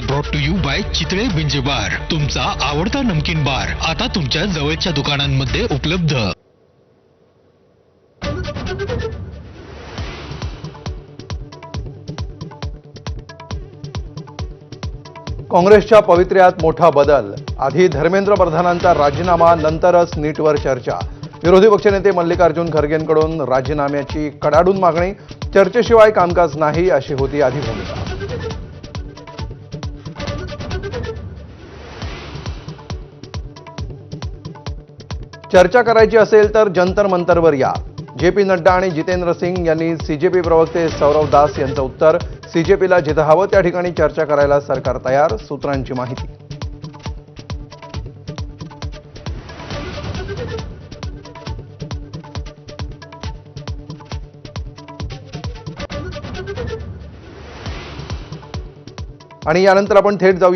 Brought to you by Chitale binge bar, तुमचा आवडता नमकीन बार आता तुमच्या जवळच्या दुकानांमध्ये उपलब्ध. काँग्रेसच्या पवित्र्यात मोठा बदल. आधी धर्मेंद्र प्रधानांचा राजीनामा, नंतरच नीटवर चर्चा. विरोधी पक्षनेते मल्लिकार्जुन खरगेंकडून राजीनाम्याची कडाडून मागणी. चर्चेशिवाय कामकाज नाही अशी होती आधी भूमिका. चर्चा करायची असेल तर जंतर मंतरवर या. जे.पी. नड्डा आणि जितेंद्र सिंग यांनी सीजेपी प्रवक्ते सौरव दास यांचं उत्तर. सीजेपीला जिथं हवं त्या ठिकाणी चर्चा करायला सरकार तयार, सूत्रांची माहिती. आणि यानंतर आपण थेट जाऊया